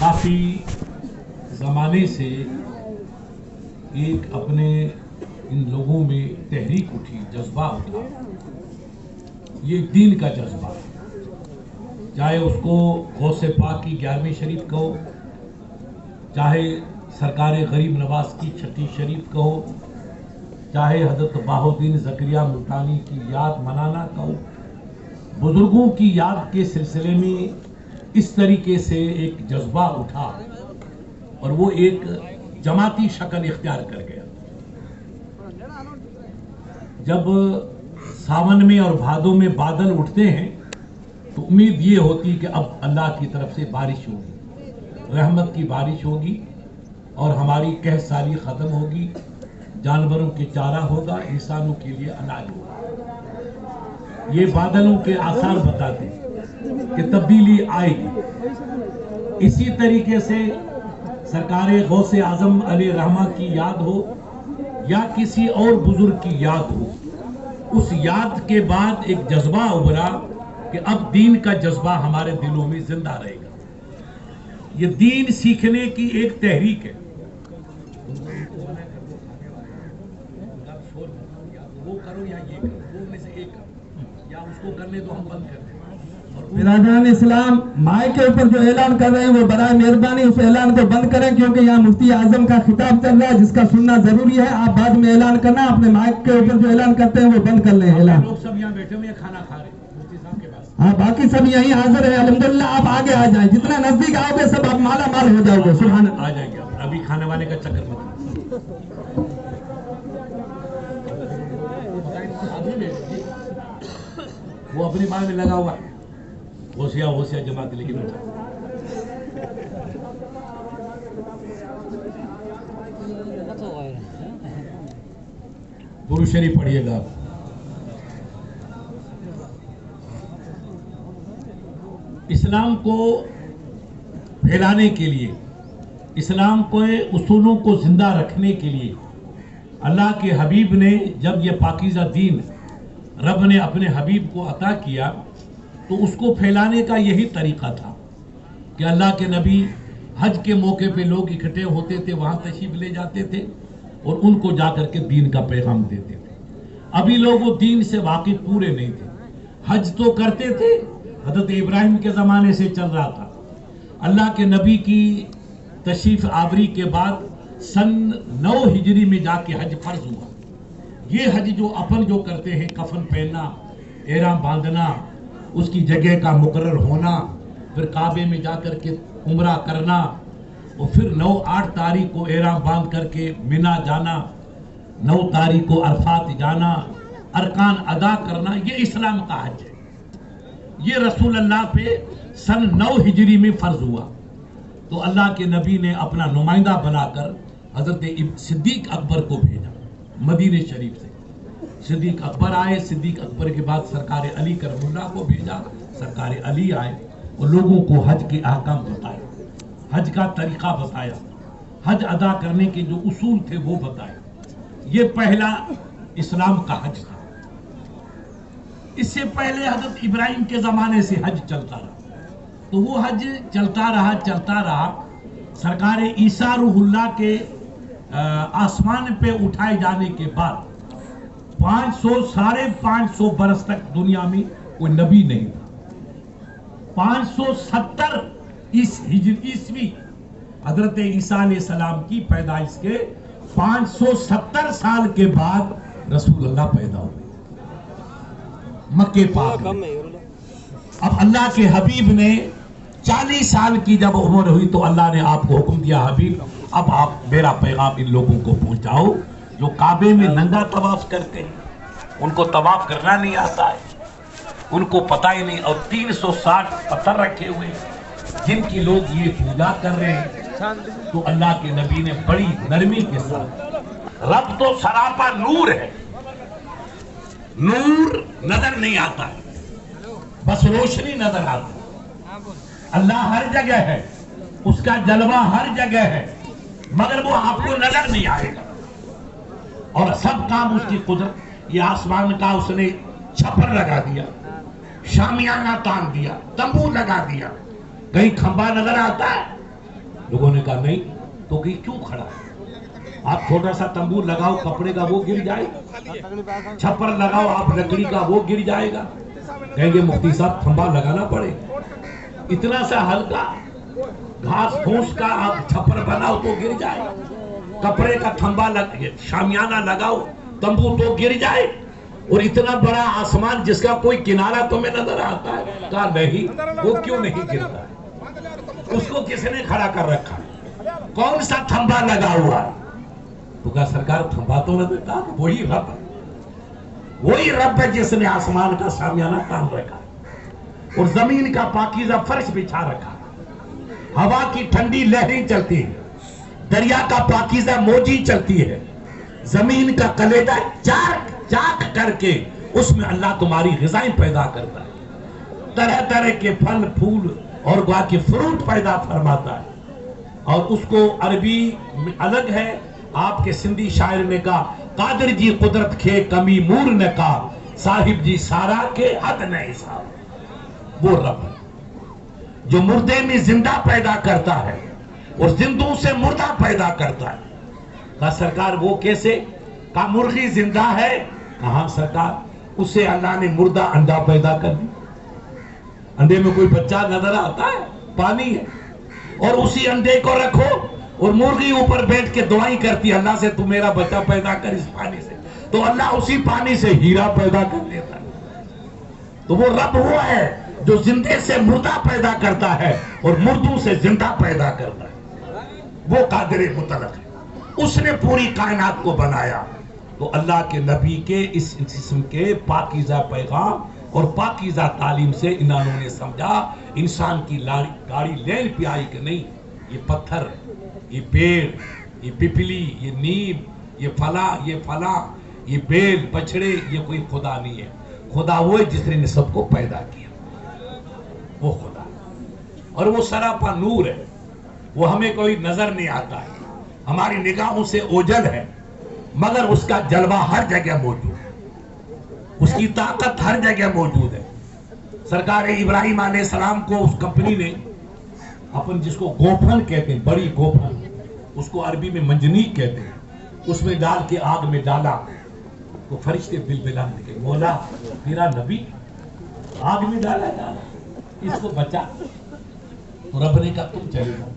काफ़ी ज़माने से एक अपने इन लोगों में तहरीक उठी, जज्बा उठा, ये दीन का जज्बा, चाहे उसको गौसे पाक की 11वीं शरीफ कहो, चाहे सरकार गरीब नवाज की 6ठी शरीफ कहो, चाहे हजरत बाहुद्दीन ज़करिया मुल्तानी की याद मनाना कहो, बुजुर्गों की याद के सिलसिले में इस तरीके से एक जज्बा उठा और वो एक जमाती शक्ल इख्तियार कर गया। जब सावन में और भादों में बादल उठते हैं तो उम्मीद ये होती कि अब अल्लाह की तरफ से बारिश होगी, रहमत की बारिश होगी और हमारी कहसाली ख़त्म होगी, जानवरों के चारा होगा, इंसानों के लिए अनाज होगा। ये बादलों के आसार बताते हैं कि तब्दीली आएगी। इसी तरीके से सरकारे गौसे आजम अलैहि रहमा की याद हो या किसी और बुजुर्ग की याद हो, उस याद के बाद एक जज्बा उभरा कि अब दीन का जज्बा हमारे दिलों में जिंदा रहेगा। ये दीन सीखने की एक तहरीक है। वो करो या ये करो, दो में से एक करो, या उसको करने दो, हम बंद कर दें। बिरादरान इस्लाम माइक के ऊपर जो ऐलान कर रहे हैं वो बराए मेहरबानी उस ऐलान को बंद करें, क्योंकि यहाँ मुफ्ती आजम का खिताब चल रहा है जिसका सुनना जरूरी है। आप बाद में ऐलान करना, अपने माइक के ऊपर जो ऐलान करते हैं वो बंद कर लें। ऐलान लोग सब यहाँ बैठे हुए खाना खा रहे हैं मुफ्ती साहब के पास। हाँ, बाकी सब यहीं हाजिर है अल्हम्दुलिल्लाह। आप आगे आ जाएं, जितना नजदीक आओगे सब आप माला माल हो जाओगे। सुभान आ जाएंगे, अभी खाने वाने का चक्कर मत। वो अपनी बात में लगा हुआ है, होशिया जमात लेके बैठा। दुरूद शरीफ पढ़िएगा। इस्लाम को फैलाने के लिए, इस्लाम के उसूलों को जिंदा रखने के लिए अल्लाह के हबीब ने जब ये पाकीज़ा दीन रब ने अपने हबीब को अता किया तो उसको फैलाने का यही तरीका था कि अल्लाह के नबी हज के मौके पे लोग इकट्ठे होते थे, वहाँ तशरीफ ले जाते थे और उनको जाकर के दीन का पैगाम देते थे। अभी लोग वो दीन से वाकिफ पूरे नहीं थे। हज तो करते थे, हजरत इब्राहिम के ज़माने से चल रहा था। अल्लाह के नबी की तशरीफ आवरी के बाद सन 9 हिजरी में जाके हज फर्ज हुआ। ये हज जो अपन जो करते हैं, कफन पहनना, एहराम बांधना, उसकी जगह का मुकर्रर होना, फिर काबे में जाकर के उम्रा करना और फिर 9-8 तारीख को एहराम बांध करके मिना जाना, 9 तारीख को अरफात जाना, अरकान अदा करना, ये इस्लाम का हज है। ये रसूल अल्लाह पे सन 9 हिजरी में फर्ज हुआ। तो अल्लाह के नबी ने अपना नुमाइंदा बनाकर हजरत सिद्दीक अकबर को भेजा मदीने शरीफ से। सिद्दीक अकबर आए, सिद्दीक अकबर के बाद सरकार अली करमुल्लाह को भेजा, सरकार अली आए और लोगों को हज के अहकाम बताए, हज का तरीका बताया, हज अदा करने के जो उसूल थे वो बताए। ये पहला इस्लाम का हज था। इससे पहले हजरत इब्राहिम के ज़माने से हज चलता रहा, तो वो हज चलता रहा। सरकार ईसा रूहुल्लाह के आसमान पे उठाए जाने के बाद 500-550 बरस तक दुनिया में कोई नबी नहीं था। 570 ईस्वी हजरत ईसा अलैहिस्सलाम की पैदाइश के 570 साल के बाद रसूल अल्लाह पैदा हुए मक्के पाक में। अब अल्लाह के हबीब ने 40 साल की जब उम्र हुई तो अल्लाह ने आपको हुक्म दिया, हबीब अब आप मेरा पैगाम इन लोगों को पहुंचाओ जो काबे में नंगा तवाफ करते हैं, उनको तवाफ करना नहीं आता है, उनको पता ही नहीं, और 360 पत्थर रखे हुए जिनकी लोग ये पूजा कर रहे हैं। तो अल्लाह के नबी ने बड़ी नरमी के साथ, रब तो सरापा नूर है, नूर नजर नहीं आता है, बस रोशनी नजर आती है। अल्लाह हर जगह है, उसका जलवा हर जगह है, मगर वो आपको नजर नहीं आएगा। और सब काम उसकी कुदरत। ये आसमान का उसने छपर लगा दिया, शामियाना तान दिया, तंबू लगा दिया, कहीं खंबा नजर आता है, लोगों ने कहा नहीं, तो कि क्यों खड़ा है? आप छोटा सा तंबू लगाओ कपड़े का, वो गिर जाएगा। छप्पर लगाओ आप लकड़ी का, वो गिर जाएगा। कहेंगे मुफ्ती साहब खंबा लगाना पड़ेगा। इतना सा हल्का घास फूस का आप छप्पर बनाओ तो गिर जाए, कपड़े का खंबा शामियाना लगाओ तंबू तो गिर जाए, और इतना बड़ा आसमान जिसका कोई किनारा तुम्हें नजर आता है? कहा नहीं, वो क्यों नहीं गिरता है? उसको किसने खड़ा कर रखा है? कौन सा खंबा लगा हुआ है? तो कहा सरकार खंबा तो नजर, कहा वही रब है, वही रब है जिसने आसमान का शामियाना तान रखा और जमीन का पाकीज़ा फर्श बिछा रखा, हवा की ठंडी लहरें चलती है, दरिया का पाकीज़ा मौजी चलती है, जमीन का कलेजा चाक करके उसमें अल्लाह तुम्हारी ग़िज़ाएं पैदा करता है, तरह तरह के फल फूल और गोया के फ्रूट पैदा फरमाता है। और उसको अरबी में अलग है, आपके सिंधी शायर ने कहा कादिर जी कुदरत खे कमी मूर ने कहा, साहिब जी सारा के हद ने हिसाब। वो रब है जो मुर्दे में जिंदा पैदा करता है और जिंदों से मुर्दा पैदा करता है। कहा सरकार वो कैसे? कहा मुर्गी जिंदा है। कहा सरकार, उसे अल्लाह ने मुर्दा अंडा पैदा कर दिया, अंडे में कोई बच्चा नजर आता है? पानी है, और उसी अंडे को रखो और मुर्गी ऊपर बैठ के दुआई करती है अल्लाह से तू मेरा बच्चा पैदा कर इस पानी से, तो अल्लाह उसी पानी से हीरा पैदा कर देता है। तो वो रब वो है जो जिंदे से मुर्दा पैदा करता है और मुर्दों से जिंदा पैदा करता है। वो कादिर मुतलक है, उसने पूरी कायनात को बनाया। तो अल्लाह के नबी के इस किस्म के पाकीज़ा पैगाम और पाकीज़ा तालीम से इन्होंने ने समझा इंसान की गाड़ी लेन पे आई कि नहीं, ये पत्थर, ये पेड़, ये पिपली, ये नीम, ये फला, ये बेल बछड़े, ये कोई खुदा नहीं है। खुदा वो है जिसने सबको पैदा किया, वो खुदा। और वो सरापा नूर है, वो हमें कोई नजर नहीं आता है, हमारी निगाहों से ओझल है, मगर उसका जलवा हर जगह मौजूद है, उसकी ताकत हर जगह मौजूद है। सरकार इब्राहिम अलैहिस्सलाम को उस कंपनी ने अपन जिसको गोफन कहते हैं, बड़ी गोफन, उसको अरबी में मंजनीक कहते हैं, उसमें डाल के आग में डाला तो फरिश्ते बिलबिलाने लगे, मौला मेरा नबी आग में डाला इसको बचा। तो रब ने कहा तुम चले जाओ,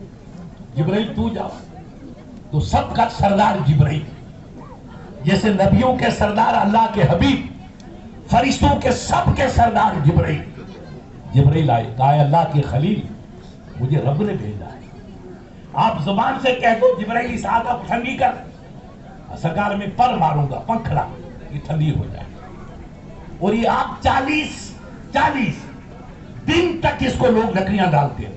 जिब्राइल तू जाओ। तो सबका सरदार जिब्राइल, जैसे नबियों के सरदार अल्लाह के हबीब, फरिश्तों के सब के सरदार जिब्राइल। जिब्राइल आए, कहा अल्लाह के खलील मुझे रब ने भेजा है, आप जुबान से कह दो जिब्राइल इस आग को ठंडी कर, सरकार में पर मारूंगा पंखड़ा, ये ठंडी हो जाए। और ये आग 40 दिन तक इसको लोग लकड़ियां डालते हैं।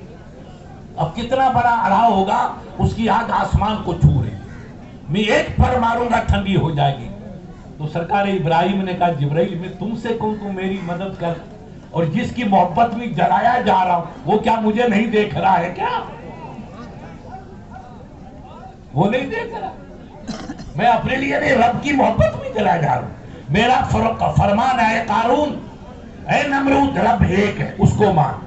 अब कितना बड़ा अड़ाव होगा, उसकी आग आसमान को छू रही, मैं एक पर मारूंगा ठंडी हो जाएगी। तो सरकार इब्राहिम ने कहा जिब्राइल मैं तुमसे कहूं तू मेरी मदद कर, और जिसकी मोहब्बत में जलाया जा रहा हूं वो क्या मुझे नहीं देख रहा है? क्या वो नहीं देख रहा? मैं अपने लिए नहीं, रब की मोहब्बत में जलाया जा रहा हूं। मेरा फरमान है कारून, ऐ नमरूद रब एक है उसको मान,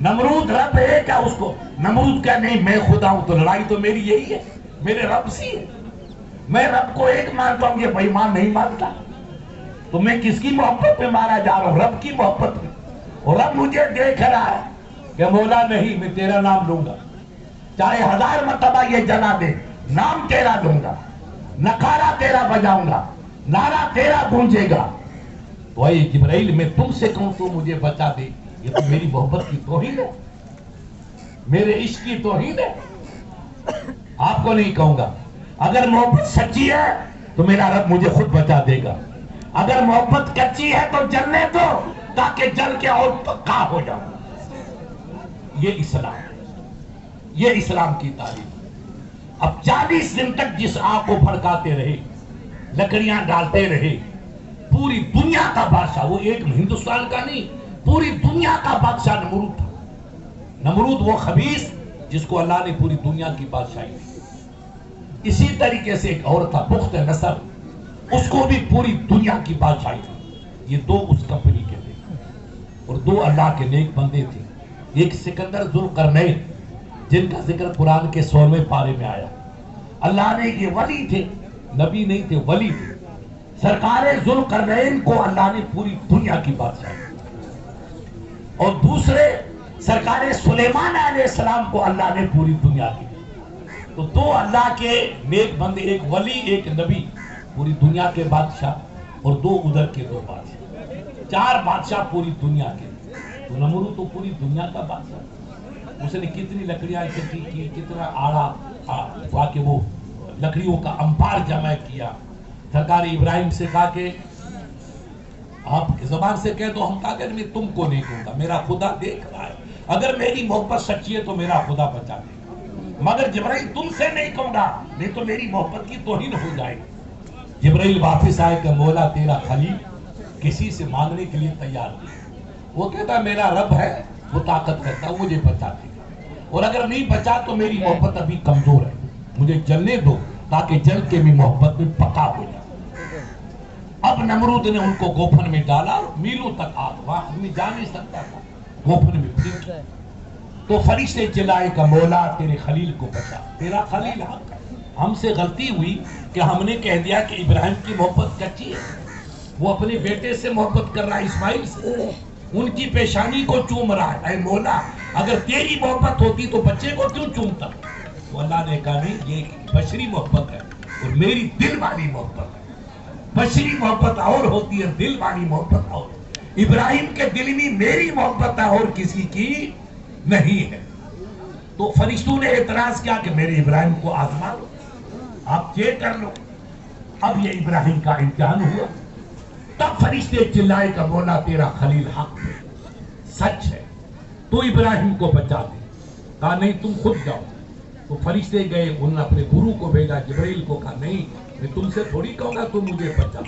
नमरूद रब एक है उसको। नमरूद क्या नहीं मैं खुदा हूं, तो लड़ाई तो मेरी यही है, मेरे रब से है। मैं रब को एक मानता हूं, ये बेईमान नहीं मानता, तो मैं किसकी मोहब्बत में मारा जा रहा हूं? रब की मोहब्बत में। और रब मुझे देख रहा है कि मौला नहीं मैं तेरा नाम लूंगा, चाहे 1000 मरतबा ये जला दे, नाम तेरा लूंगा, नखारा तेरा बजाऊंगा, नारा तेरा गूंजेगा। तो ये जिब्राइल मैं तुमसे कहूं तो मुझे बचा दे, ये तो मेरी मोहब्बत की तौहीन है, मेरे इश्क की तौहीन है। आपको नहीं कहूंगा, अगर मोहब्बत सच्ची है तो मेरा रब मुझे खुद बचा देगा, अगर मोहब्बत कच्ची है तो जलने दो ताकि जल के और पक्का हो जाओ। ये इस्लाम, ये इस्लाम की तारीफ। अब 40 दिन तक जिस आग को भड़काते रहे, लकड़ियां डालते रहे, पूरी दुनिया का बादशाह, वो एक हिंदुस्तान का नहीं, पूरी दुनिया का बादशाह नमरूद था। नमरूद वो खबीस जिसको अल्लाह ने पूरी दुनिया की बादशाही दी। इसी तरीके से एक और था बुख्त नसर, उसको भी पूरी दुनिया की बादशाही थी। ये 2 उस कंपनी के थे और 2 अल्लाह के नेक बंदे थे। एक सिकंदर जुल्करनैन جن کا ذکر قرآن کے 16ویں پارے میں آیا. اللہ نے یہ ولی تھے, نبی نہیں تھے, ولی تھے. سرکار ذوالقرنین کو اللہ نے پوری دنیا کی بادشاہی, اور دوسرے سرکار سلیمان علیہ السلام کو اللہ نے پوری دنیا کی. تو دو اللہ کے نیک بندے, ایک ولی ایک نبی, پوری دنیا کے بادشاہ, اور دو ادھر کے دو بادشاہ, 4 بادشاہ پوری دنیا کے. تو نمرود تو پوری دنیا کا بادشاہ, اس نے کتنی لکڑیاں اکٹھی کی, کتنا آڑا کہ وہ لکڑیوں کا انبار جمع کیا. سرکار ابراہیم سے کہا کہ آپ زبان سے کہہ دو, ہم کہا کہ میں تم کو نہیں کہوں گا, میرا خدا دیکھ رہا ہے, اگر میری محبت سچی ہے تو میرا خدا بچا دے گا, مگر جبرائیل تم سے نہیں کہوں گا, نہیں تو میری محبت کی توہین ہو جائے گی. جبرائیل واپس آئے کہ مولا تیرا خلیل کسی سے مانگنے کے لیے تیار نہیں. وہ کہتا میرا رب ہے, وہ طاقت کرتا, وہ مجھے بچا دے گا, اور اگر نہیں بچا تو میری محبت ابھی کمزور ہے, مجھے جلنے دو تاکہ جل کے بھی محبت میں پکا ہو جائے. اب نمرود نے ان کو گوفن میں ڈالا, میلوں تک آگ, وہاں آدمی جا نہیں سکتا تھا, گوفن میں پھینک. تو فرشتے چلائے کہ مولا تیرے خلیل کو بچا, تیرا خلیل حق ہے. ہم سے غلطی ہوئی کہ ہم نے کہہ دیا کہ ابراہیم کی محبت کچی ہے, وہ اپنے بیٹے سے محبت کر رہا ہے, اسماعیل سے, ان کی پیشانی کو چوم رہا ہے. اے مولا اگر تیری محبت ہوتی تو بچے کو کیوں چومتا؟ تو اللہ نے کہا نہیں, یہ بشری محبت ہے اور میری دل والی محبت ہے. بشری محبت اور ہوتی ہے, دل والی محبت اور. ابراہیم کے دل میں میری محبت ہے اور کسی کی نہیں ہے. تو فرشتوں نے اعتراض کیا کہ میرے ابراہیم کو آزما لو, آپ چیک کر لو. اب یہ ابراہیم کا امتحان ہوا. تب فرشتے چلائے کہ مولا تیرا خلیل حق ہے, سچ ہے, تو ابراہیم کو بچا دے. کہا نہیں تم خود جاؤ. تو فرشتے گئے, انہوں نے اپنے گرو کو بھیجا, جبرائیل کو کہا نہیں میں تم سے تھوڑی کہوں گا تم مجھے بچا,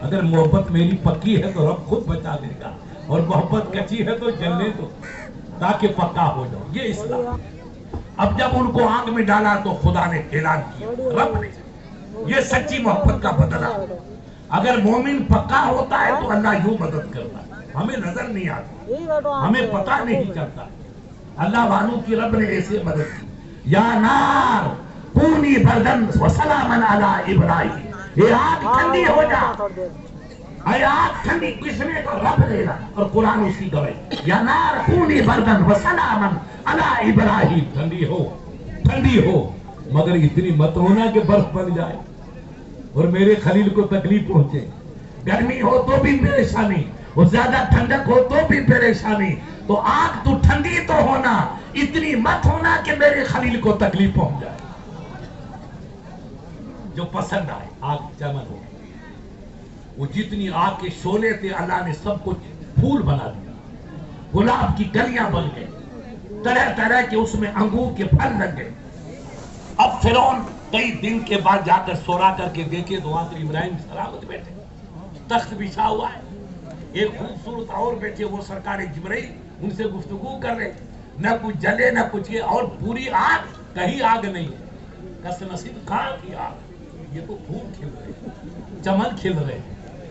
اگر محبت میری پکی ہے تو رب خود بچا دے گا, اور محبت کچی ہے تو جلنے دو تاکہ پکا ہو جاؤ. یہ اسلام. اب جب ان کو آگ میں ڈالا تو خدا نے اعلان کیا, رب نے, یہ سچی محبت کا بدلہ. اگر مومن پکا ہوتا ہے تو اللہ یوں مدد کرتا ہے, ہمیں نظر نہیں آتا, ہمیں پتہ نہیں چلتا. اللہ والوں کی رب نے ایسے مدد کی. یا نار کونی بردن وسلامن علی ابراہیم, یہ آگ ٹھنڈی ہو جا. اے آگ ٹھنڈی کس نے تو رب نے, اور قرآن اس کی گواہی. یا نار کونی بردن وسلامن علی ابراہیم, ٹھنڈی ہو, ٹھنڈی ہو, مگر اتنی مت ہونا کہ برف بن جائے اور میرے خلیل کو تکلیف پہنچے. گرمی ہو تو بھی پریشانی, اور زیادہ ٹھنڈک ہو تو بھی پریشانی. تو آگ تو ٹھنڈی تو ہونا, اتنی مت ہونا کہ میرے خلیل کو تکلیف پہنچ جائے. جو پسند آئے آگ چمن ہو. وہ جتنی آگ کے شعلے تھے اللہ نے سب کچھ پھول بنا دیا, گلاب کی کلیاں بن گئے, طرح طرح کے اس میں انگور کے پھل لگ گئے. اب فرعون کئی دن کے بعد جا کر سورا کر کے دیکھے تو وہاں تو ابراہیم سلامت بیٹھے, تخت بچھا ہوا ہے, ایک خوبصورت اور بیٹھے, وہ سرکار جبرائیل ان سے گفتگو کر رہے, نہ کچھ جلے نہ کچھ یہ, اور پوری آگ, کہیں آگ نہیں. کس نصیب کہاں کی آگ, یہ تو پھول کھل رہے, چمن کھل رہے,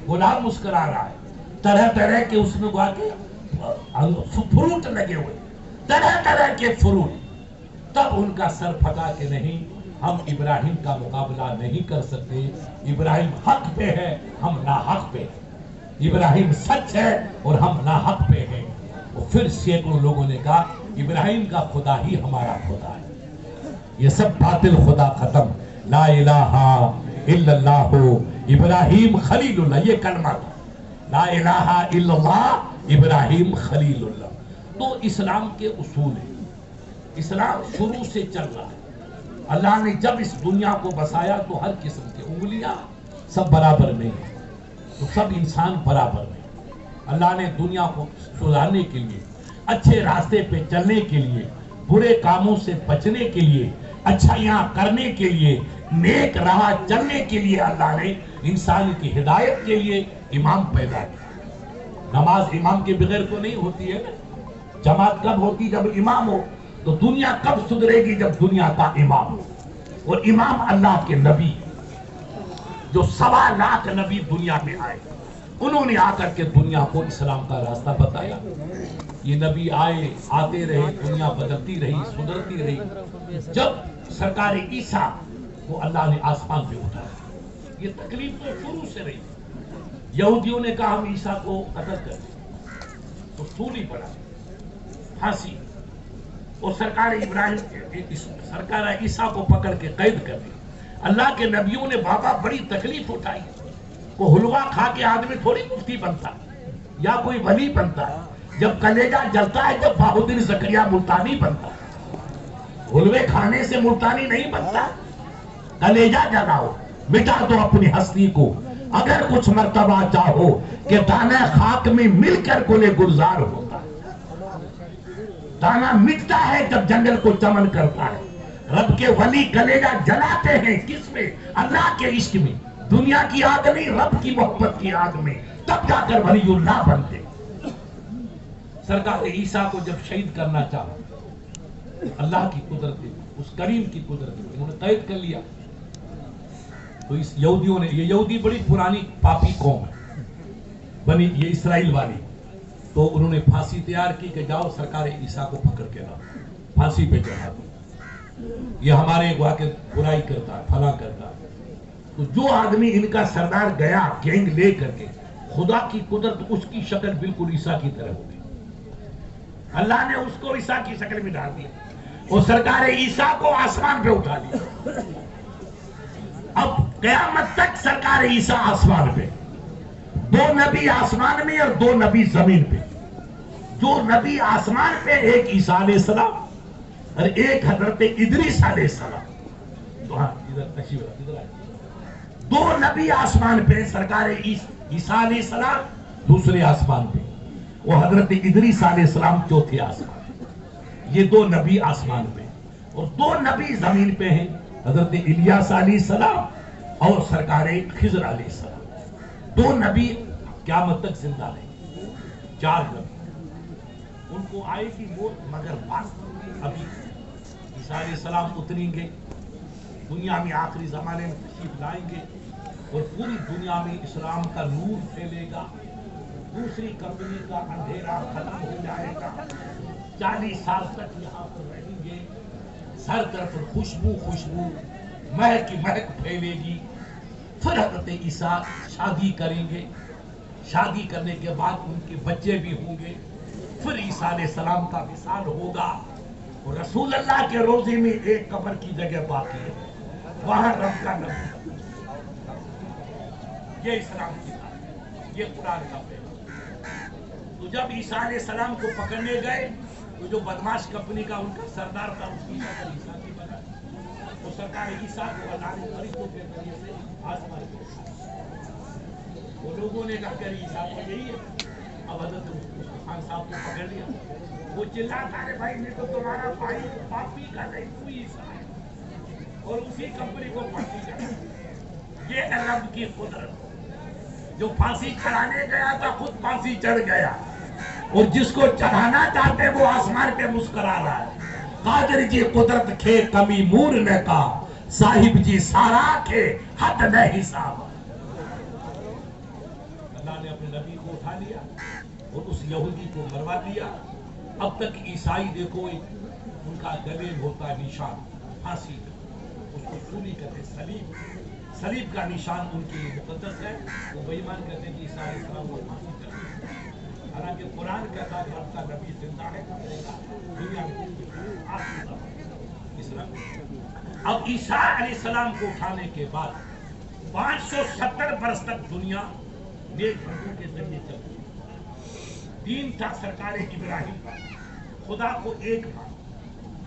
گلاب مسکرا رہا ہے, طرح طرح کے اس میں گوا کے فروٹ لگے ہوئے, طرح طرح کے فروٹ. تب ان کا سر پھٹا کہ نہیں, ہم ابراہیم کا مقابلہ نہیں کر سکتے. ابراہیم حق پہ ہے, ہم ناحق پہ ہیں. ابراہیم سچ ہے اور ہم ناحق پہ ہیں. اور پھر سینکڑوں لوگوں نے کہا ابراہیم کا خدا ہی ہمارا خدا ہے. یہ سب باطل خدا ختم. لا الہ الا اللہ ابراہیم خلیل اللہ, یہ کلمہ تھا, لا الہ الا اللہ ابراہیم خلیل اللہ. تو اسلام کے اصول ہیں. اسلام شروع سے چل رہا ہے. اللہ نے جب اس دنیا کو بسایا تو ہر قسم کی انگلیاں سب برابر نہیں ہیں, تو سب انسان برابر نہیں. اللہ نے دنیا کو سدھارنے کے لیے, اچھے راستے پہ چلنے کے لیے, برے کاموں سے بچنے کے لیے, اچھائیاں کرنے کے لیے, نیک راہ چلنے کے لیے اللہ نے انسان کی ہدایت کے لیے امام پیدا کیا. نماز امام کے بغیر تو نہیں ہوتی ہے. جماعت کب ہوتی؟ جب امام ہو. تو دنیا کب سدھرے گی؟ جب دنیا کا امام ہو. اور امام اللہ کے نبی, جو 1.25 لاکھ نبی دنیا میں آئے, انہوں نے آ کر کے دنیا کو اسلام کا راستہ بتایا. یہ نبی آئے، آتے رہے، دنیا بدلتی رہی، سدھرتی رہی. جب سرکار عیسیٰ کو اللہ نے آسمان پہ اٹھایا، یہ تکلیف تو شروع سے رہی. یہودیوں نے کہا ہم عیسیٰ کو قتل کر دیں، تو سولی پڑا، پھانسی. اور سرکار عیسیٰ کو پکڑ کے قید کر دی. اللہ کے نبیوں نے بابا بڑی تکلیف اٹھائی. کو حلوہ کھا کے آدمی تھوڑی مفتی بنتا یا کوئی ولی بنتا. جب کلیجہ جلتا ہے جب بہادر زکریا ملتانی بنتا. حلوے کھانے سے ملتانی نہیں بنتا. کلیجہ جلاؤ، مٹا دو اپنی ہستی کو. اگر کچھ مرتبہ چاہو کہ دانہ خاک میں مل کر گلے گلزار ہوتا. دانہ مٹتا ہے جب جنگل کو چمن کرتا ہے. رب کے ولی کلیجہ جلاتے ہیں کس میں؟ اللہ کے عشق میں. دنیا کی آگ نہیں، رب کی محبت کی آگ میں. تب جا کر ولی اللہ بنتے. سرکار عیسیٰ کو جب شہید کرنا چاہا، اللہ کی قدرت، اس کریم کی قدرت، انہوں نے قید کر لیا. تو اس یہودیوں نے، یہ یہودی بڑی پرانی پاپی قوم ہے بنی، یہ اسرائیل والی. تو انہوں نے پھانسی تیار کی کہ جاؤ سرکار عیسیٰ کو پکڑ کے لاؤ، پھانسی پہ چڑھا دو. یہ ہمارے واقع برائی کرتا ہے، فلاں کرتا ہے. تو جو آدمی ان کا سردار گیا گینگ لے کر کے، خدا کی قدرت اس کی شکل بالکل عیسیٰ کی طرح ہوگی. اللہ نے اس کو عیسیٰ کی شکل میں ڈال دیا اور سرکار عیسیٰ کو آسمان پہ اٹھا دیا. اب قیامت تک سرکار عیسیٰ آسمان پہ، 2 نبی آسمان میں اور 2 نبی زمین پہ. جو نبی آسمان پہ، ایک عیسیٰ علیہ السلام اور ایک حضرت ادریس علیہ السلام. ادھر 2 نبی آسمان پہ، سرکار عیسیٰ علیہ السلام دوسرے آسمان پہ، وہ حضرت ادریس علیہ السلام چوتھے آسمان پہ. یہ 2 نبی آسمان پہ، اور 2 نبی زمین پہ ہیں، حضرت الیاس علیہ السلام اور سرکار خضر علیہ السلام. 2 نبی قیامت تک زندہ رہے. 4 نبی، ان کو آئے گی موت مگر پاس. ابھی عیسیٰ علیہ السلام اتریں گے دنیا میں، آخری زمانے میں تشریف لائیں گے اور پوری دنیا میں اسلام کا نور پھیلے گا. دوسری کمپنی کا اندھیرا ختم ہو جائے گا. 40 سال تک یہاں پر رہیں گے. ہر طرف خوشبو خوشبو، مہک کی مہک پھیلے گی. پھر حضرت عیسیٰ شادی کریں گے. شادی کرنے کے بعد ان کے بچے بھی ہوں گے. پھر عیسیٰ علیہ السلام کا وصال ہوگا. اور رسول اللہ کے روزے میں ایک قبر کی جگہ باقی ہے، وہاں رب کا نبی. یہ اسلام کی بات، یہ قرآن کا پیغام. تو جب عیسیٰ علیہ السلام کو پکڑنے گئے تو جو بدماش کمپنی کا ان کا سردار تھا، اس کی شکل عیسیٰ کی بنا. تو سرکار عیسیٰ کو اللہ نے فرشتوں کے ذریعے سے آسمان کو اٹھایا. وہ لوگوں نے کہا کہ عیسیٰ کو یہی ہے. اب حضرت خان صاحب کو پکڑ لیا. وہ چلاتا ہے بھائی میں تو تمہارا بھائی پاپی کا نہیں، تو عیسیٰ ہے، اور اسی کمپنی کو پھانسی چڑھا. یہ رب کی قدرت. جو پھانسی چڑھانے گیا تھا خود پھانسی چڑھ گیا، اور جس کو چڑھانا چاہتے وہ آسمان پہ مسکرا رہا ہے. قادر جی قدرت کھے کمی مور نے کا، صاحب جی سارا کھے حد نہ حساب. اللہ نے اپنے نبی کو اٹھا لیا اور اس یہودی کو مروا دیا. اب تک عیسائی دیکھو ان کا گلے ہوتا ہے نشان پھانسی، اس کو سولی کہتے ہیں صلیب. صلیب کا نشان ان کے لیے مقدس ہے. وہ بے ایمان کہتے ہیں کہ عیسیٰ علیہ السلام کو پھانسی چڑھائی. حالانکہ قرآن کہتا ہے آپ کا نبی زندہ ہے دنیا میں اسلام. اب عیسیٰ علیہ السلام کو اٹھانے کے بعد 570 برس تک دنیا نیک بندوں کے ذریعے چلتی. دین تھا سرکار ابراہیم کا، خدا کو ایک مان.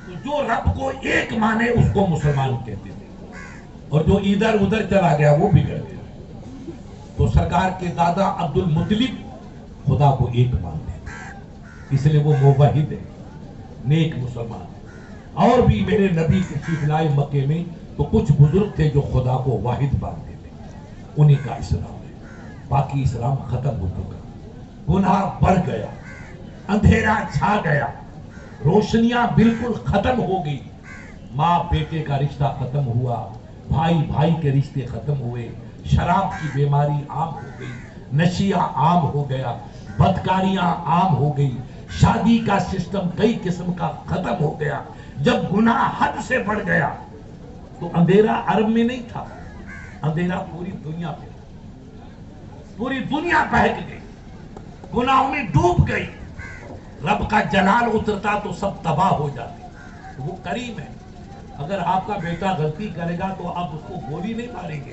تو جو رب کو ایک مانے اس کو مسلمان کہتے تھے، اور جو ادھر ادھر چلا گیا وہ بگڑ گیا. تو سرکار کے دادا عبد المطلب خدا کو ایک مانتے ہیں، اس لیے وہ موحد ہے، نیک مسلمان. اور بھی میرے نبی تشریف لائے مکے میں تو کچھ بزرگ تھے جو خدا کو واحد مانتے تھے، انہی کا اسلام ہے. باقی اسلام ختم ہو چکا. گناہ بڑھ گیا، اندھیرا چھا گیا، روشنیاں بالکل ختم ہو گئی. ماں بیٹے کا رشتہ ختم ہوا، بھائی بھائی کے رشتے ختم ہوئے، شراب کی بیماری عام ہو گئی، नशिया आम हो गया, बदकारियां आम हो गई, शादी का सिस्टम कई किस्म का खत्म हो गया। जब गुनाह हद से बढ़ गया तो अंधेरा अरब में नहीं था, अंधेरा पूरी दुनिया पे, पूरी दुनिया बहक गई, गुनाहों में डूब गई। रब का जलाल उतरता तो सब तबाह हो जाते। वो करीम है। अगर आपका बेटा गलती करेगा तो आप उसको गोली नहीं मारेंगे,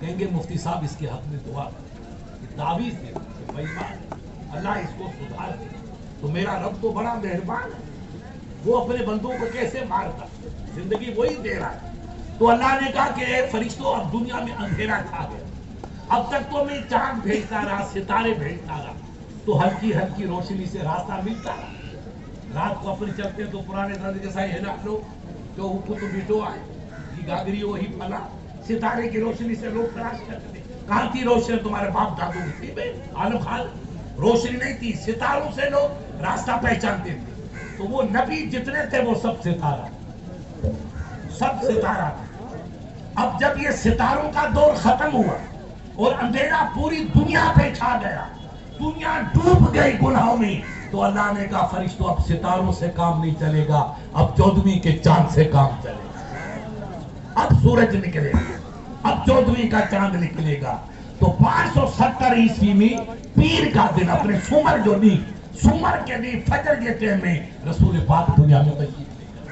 कहेंगे मुफ्ती साहब इसके हक में दुआ करें, तावीज़ दे, बेईमान अल्लाह इसको सुधार दे। तो मेरा रब तो बड़ा मेहरबान है, वो अपने बंदों को कैसे मारता, जिंदगी वही दे रहा है। तो अल्लाह ने कहा कि फरिश्तों अब दुनिया में अंधेरा छा गया, अब तक तो मैं चांद भेजता रहा, सितारे भेजता रहा, तो हल्की हल्की रोशनी से रास्ता मिलता रहा। रात को अपने चलते तो पुराने दादी जैसा है ना लो जो कुछ बिटो आए कि गागरी वही फला, सितारे की रोशनी से लोग तलाश करते थे, कहाँ थी रोशनी तुम्हारे बाप दादू की थी? आलम खान रोशनी नहीं थी, सितारों से लोग रास्ता पहचानते थे। तो वो नबी जितने थे वो सब सितारा, सब सितारा था। अब जब ये सितारों का दौर खत्म हुआ और अंधेरा पूरी दुनिया पे छा गया, दुनिया डूब गई गुनाहों में, तो अल्लाह ने कहा फरिश्तों अब सितारों से काम नहीं चलेगा, अब 14वीं के चांद से काम चलेगा। अब सूरज निकलेगा, अब 14वीं का चांद निकलेगा। तो 570 ईस्वी में पीर का दिन, अपने सुमर जो दी, सुमर के दिन फजर के टाइम में रसूल पाक दुनिया में तशरीफ लेकर,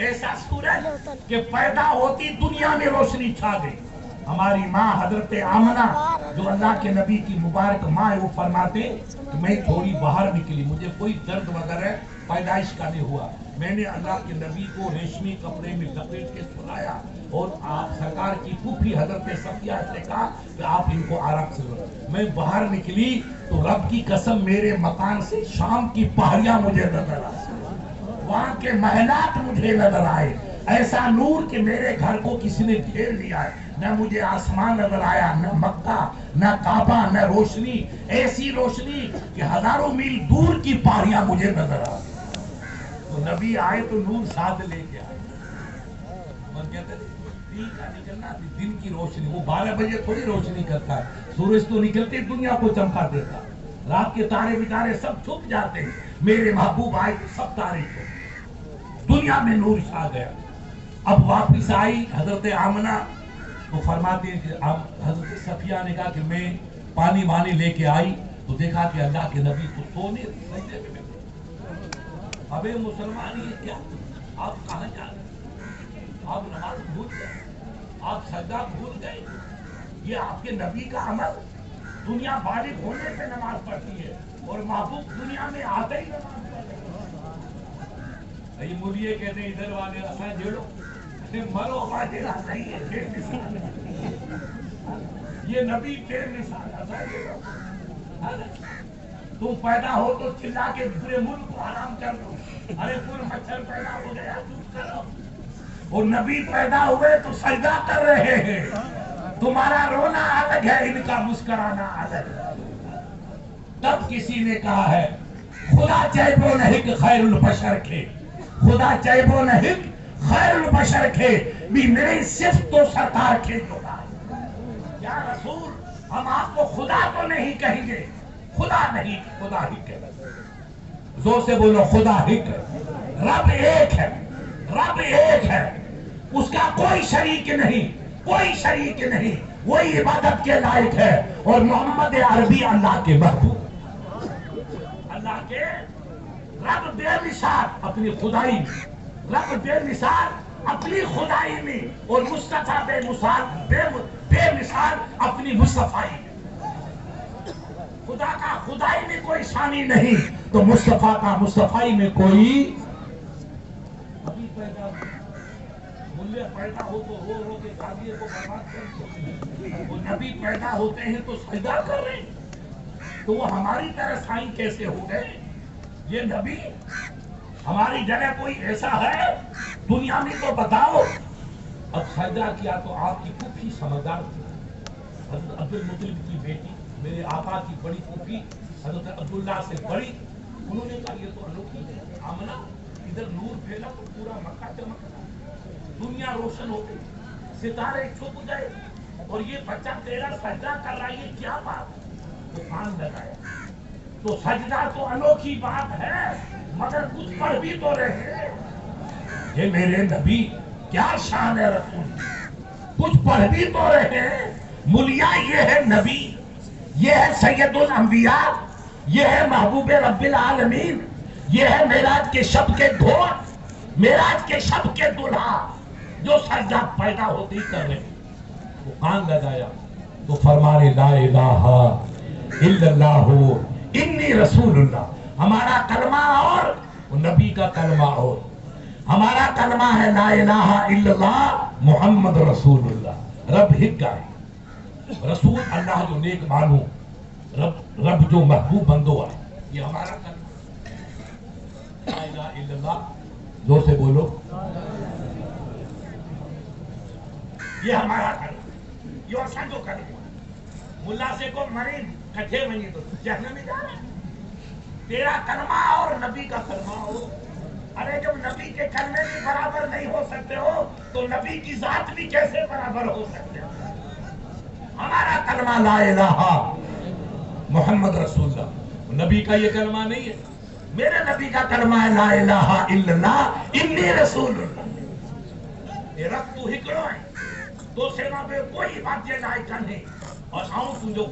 ऐसा सूरज के पैदा होती दुनिया में रोशनी छा गई। हमारी माँ हजरत आमना जो अल्लाह के नबी की मुबारक माँ है, वो फरमाते कि मैं थोड़ी बाहर निकली, मुझे कोई दर्द वगैरह पैदाइश का नहीं हुआ, मैंने अल्लाह के नबी को रेशमी कपड़े में लपेट के सुलाया और आप सरकार की फूफी हजरत सफिया से कहा कि आप इनको आराम से लो। मैं बाहर निकली तो रब की कसम मेरे मकान से शाम की पहाड़ियां मुझे नजर आई, वहां के महलात मुझे नजर आए, ऐसा नूर कि मेरे घर को किसी ने घेर लिया है। न मुझे आसमान नजर आया, न मक्का, न काबा, न रोशनी, ऐसी रोशनी कि हजारों मील दूर की पहाड़ियां मुझे नजर आ। तो नबी आए तो नूर साथ लेके आए। मन कहते दिन का निकलना, दिन की रोशनी, वो 12 बजे थोड़ी रोशनी करता है, सूरज तो निकलते दुनिया को चमका देता, रात के तारे बितारे सब छुप जाते हैं, मेरे महबूब आए तो सब तारे छुप, दुनिया में नूर छा गया। अब वापिस आई हजरत आमना तो फरमाते हैं कि हजरत सफिया ने कहा कि मैं पानी वानी लेके आई तो देखा कि अल्लाह के नबी तो सोने सजदे में बैठे। अबे मुसलमान ये क्या, आप कहाँ जा रहे, आप नमाज भूल गए, आप सजदा भूल गए, ये आपके नबी का अमल। दुनिया बालिग होने से नमाज पढ़ती है और महबूब दुनिया में आते ही नमाज पढ़ते। मुलिये कहते हैं इधर वाले असा जेड़ो मरो बाजेरा नहीं है, बेमिसाल ये नबी बेमिसाल है। तुम पैदा हो तो चिल्ला के पूरे मुल्क को आराम कर दो, अरे पूरे मच्छर पैदा हो गया चुप करो। और नबी पैदा हुए तो सजदा कर रहे हैं, तुम्हारा रोना अलग है, इनका मुस्कुराना अलग है। तब किसी ने कहा है खुदा चाहबो नहीं कि खैरुल बशर के, खुदा चाहबो नहीं खैरुल बशर के भी मेरे सिर्फ तो सरकार के जुड़ा। या रसूल हम आपको खुदा तो नहीं कहेंगे, खुदा नहीं, खुदा ही कह, जोर से बोलो खुदा ही कह। रब एक है, रब एक है, उसका कोई शरीक नहीं, कोई शरीक नहीं, वही इबादत के लायक है। और मोहम्मद अरबी अल्लाह के महबूब, अल्लाह के रब बेमिसाल अपनी खुदाई में, रब बेमिसाल अपनी खुदाई में, और मुस्तफा बेमिसाल अपनी मुस्तफाई में। खुदा का खुदाई में कोई शानी नहीं तो मुस्तफा का मुस्तफाई में कोई। अभी पैदा मूल्य पैदा हो तो रो रो के शादी को बर्बाद कर, वो नबी पैदा होते हैं तो सजदा कर रहे हैं, तो वो हमारी तरह साईं कैसे हो गए? ये नबी हमारी जगह कोई ऐसा है दुनिया में तो बताओ। अब सजदा किया तो आपकी फूफी समझदार थी, हजरत अब्दुल मुतलिब की बेटी, मेरे आका की बड़ी फूफी हजरत अब्दुल्ला से बड़ी, उन्होंने कहा ये तो अनोखी है आमना, इधर नूर फैला तो पूरा मक्का चमकता, दुनिया रोशन हो गई, सितारे छुप गए, اور یہ بچہ تیرا سجدہ کر رہا ہے، یہ کیا بات ہے؟ تو کان لگایا. تو سجدہ تو انوکھی بات ہے، مگر کچھ پڑھ بھی تو رہے. یہ میرے نبی کیا شان ہے رسول کی، کچھ پڑھ بھی تو رہے. ملیا یہ ہے نبی، یہ ہے سید الانبیاء، یہ ہے محبوب رب العالمین، یہ ہے معراج کے شب کے گھوڑ، معراج کے شب کے دلہا، جو سجدہ پیدا ہوتی کر رہے. وہ کان لگایا تو فرمانے لا الہ الا اللہ انی رسول اللہ. ہمارا کلمہ اور وہ نبی کا کلمہ اور. ہمارا کلمہ ہے لا الہ الا اللہ محمد رسول اللہ. رب ہک گئے، رسول اللہ جو نیک معلوم، رب جو محبوب بندو ہے. یہ ہمارا کلمہ لا الہ الا اللہ. زور سے بولو. یہ ہمارا کلمہ، یہ اساں جو کلمہ. ملا سے کو مرین کٹھے ونی تو جہنم میں جا رہا ہے. تیرا کلمہ اور نبی کا کلمہ ہو. ارے جب نبی کے کلمے بھی برابر نہیں ہو سکتے ہو تو نبی کی ذات بھی کیسے برابر ہو سکتے ہو؟ ہمارا کلمہ لا الہ محمد رسول اللہ. نبی کا یہ کلمہ نہیں ہے. میرے نبی کا کلمہ ہے لا الہ الا اللہ انی رسول اللہ. یہ رب تو ہکڑو ہے، تو سینا پہ کوئی بات یہ لائق نہیں. اور آؤں تو جو